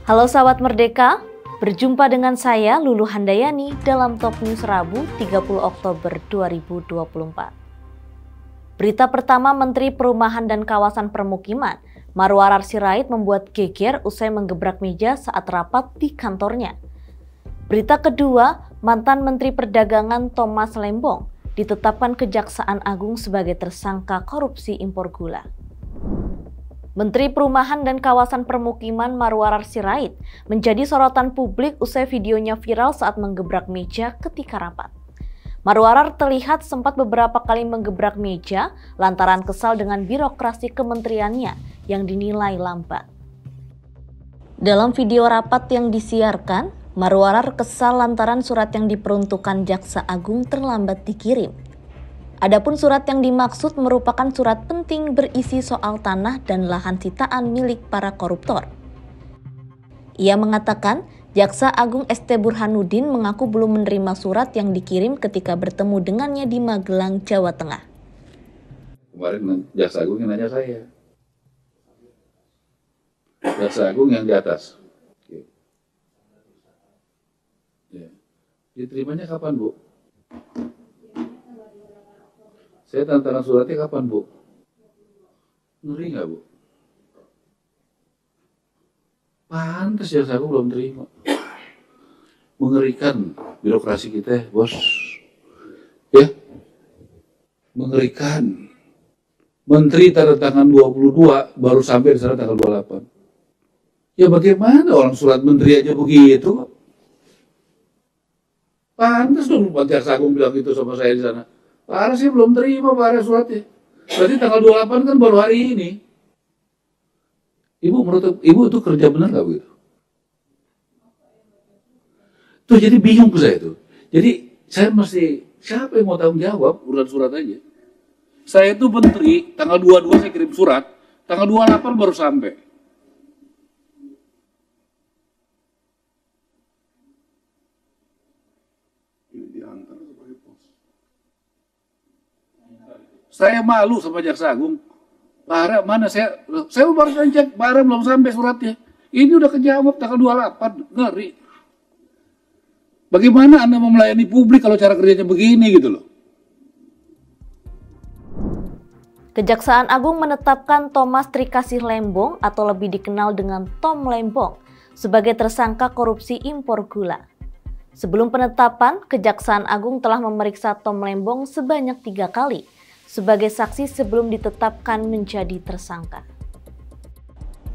Halo sahabat Merdeka, berjumpa dengan saya Lulu Handayani dalam Top News Rabu 30 Oktober 2024. Berita pertama, Menteri Perumahan dan Kawasan Permukiman Marwarar Sirait membuat geger usai menggebrak meja saat rapat di kantornya. Berita kedua, mantan Menteri Perdagangan Thomas Lembong ditetapkan Kejaksaan Agung sebagai tersangka korupsi impor gula. Menteri Perumahan dan Kawasan Permukiman Marwarar Sirait menjadi sorotan publik usai videonya viral saat menggebrak meja ketika rapat. Marwarar terlihat sempat beberapa kali menggebrak meja lantaran kesal dengan birokrasi kementeriannya yang dinilai lambat. Dalam video rapat yang disiarkan, Marwarar kesal lantaran surat yang diperuntukkan Jaksa Agung terlambat dikirim. Adapun surat yang dimaksud merupakan surat penting berisi soal tanah dan lahan sitaan milik para koruptor. Ia mengatakan, Jaksa Agung ST Burhanuddin mengaku belum menerima surat yang dikirim ketika bertemu dengannya di Magelang, Jawa Tengah. Kemarin Jaksa Agung yang nanya saya. Jaksa Agung yang di atas. Ya. Diterimanya kapan, Bu? Saya tanda tangan suratnya kapan, Bu? Ngeri nggak, Bu? Pantas Jaksa Agung belum terima. Mengerikan birokrasi kita, Bos. Ya, mengerikan. Menteri tanda tangan 22, baru sampai di sana tanggal 28. Ya bagaimana orang surat menteri aja begitu? Pantas dong Pak Jaksa Agung bilang gitu sama saya di sana. Pak Ara sih belum terima Pak Ara suratnya. Berarti tanggal 28 kan baru hari ini. Ibu menurut Ibu itu kerja benar nggak begitu? Tuh jadi bingung saya tuh. Jadi saya mesti, siapa yang mau tanggung jawab urusan surat aja. Saya itu menteri, tanggal 22 saya kirim surat, tanggal 28 baru sampai. Saya malu sama Jaksa Agung. Pak Ara mana saya baru cek, Pak Ara belum sampai suratnya. Ini udah kejawab tanggal 28, ngeri. Bagaimana Anda mau melayani publik kalau cara kerjanya begini gitu loh. Kejaksaan Agung menetapkan Thomas Trikasih Lembong atau lebih dikenal dengan Tom Lembong sebagai tersangka korupsi impor gula. Sebelum penetapan, Kejaksaan Agung telah memeriksa Tom Lembong sebanyak 3 kali sebagai saksi sebelum ditetapkan menjadi tersangka.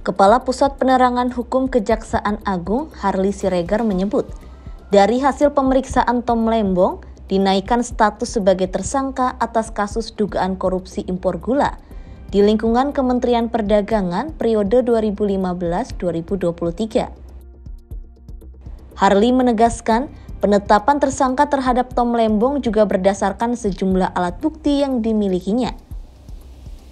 Kepala Pusat Penerangan Hukum Kejaksaan Agung, Harli Siregar menyebut, dari hasil pemeriksaan Tom Lembong dinaikkan status sebagai tersangka atas kasus dugaan korupsi impor gula di lingkungan Kementerian Perdagangan periode 2015-2023. Harli menegaskan, penetapan tersangka terhadap Tom Lembong juga berdasarkan sejumlah alat bukti yang dimilikinya.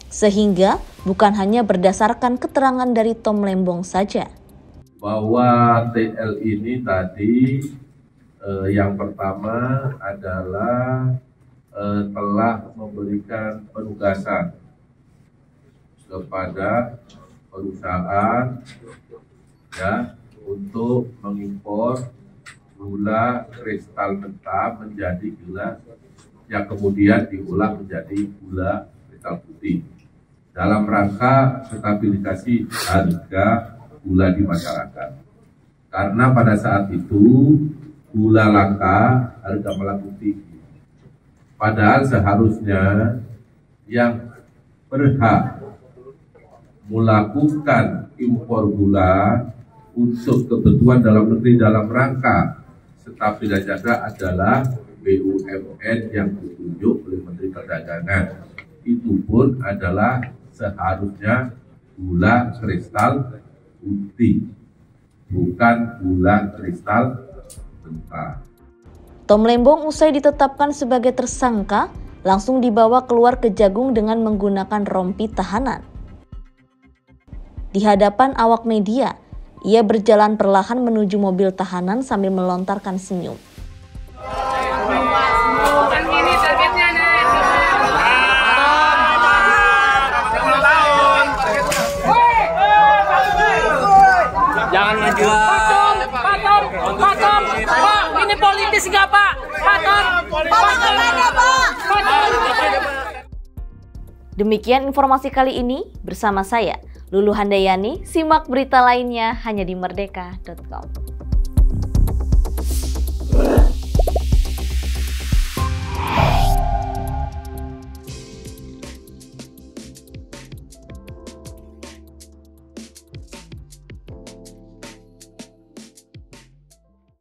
Sehingga bukan hanya berdasarkan keterangan dari Tom Lembong saja. Bahwa TL ini tadi yang pertama adalah telah memberikan penugasan kepada perusahaan ya untuk mengimpor gula kristal mentah menjadi gula yang kemudian diolah menjadi gula kristal putih dalam rangka stabilisasi harga gula di masyarakat. Karena pada saat itu gula langka, harga melambung tinggi. Padahal seharusnya yang berhak melakukan impor gula untuk kebutuhan dalam negeri dalam rangka stabilitas harga adalah BUMN yang ditunjuk oleh Menteri Perdagangan. Itu pun adalah seharusnya gula kristal putih, bukan gula kristal mentah. Tom Lembong usai ditetapkan sebagai tersangka, langsung dibawa keluar Kejagung dengan menggunakan rompi tahanan. Di hadapan awak media, ia berjalan perlahan menuju mobil tahanan sambil melontarkan senyum. Jangan menjual. Patom, Pak, ini politis nggak Pak? Patom. Demikian informasi kali ini bersama saya, Lulu Handayani. Simak berita lainnya hanya di merdeka.com.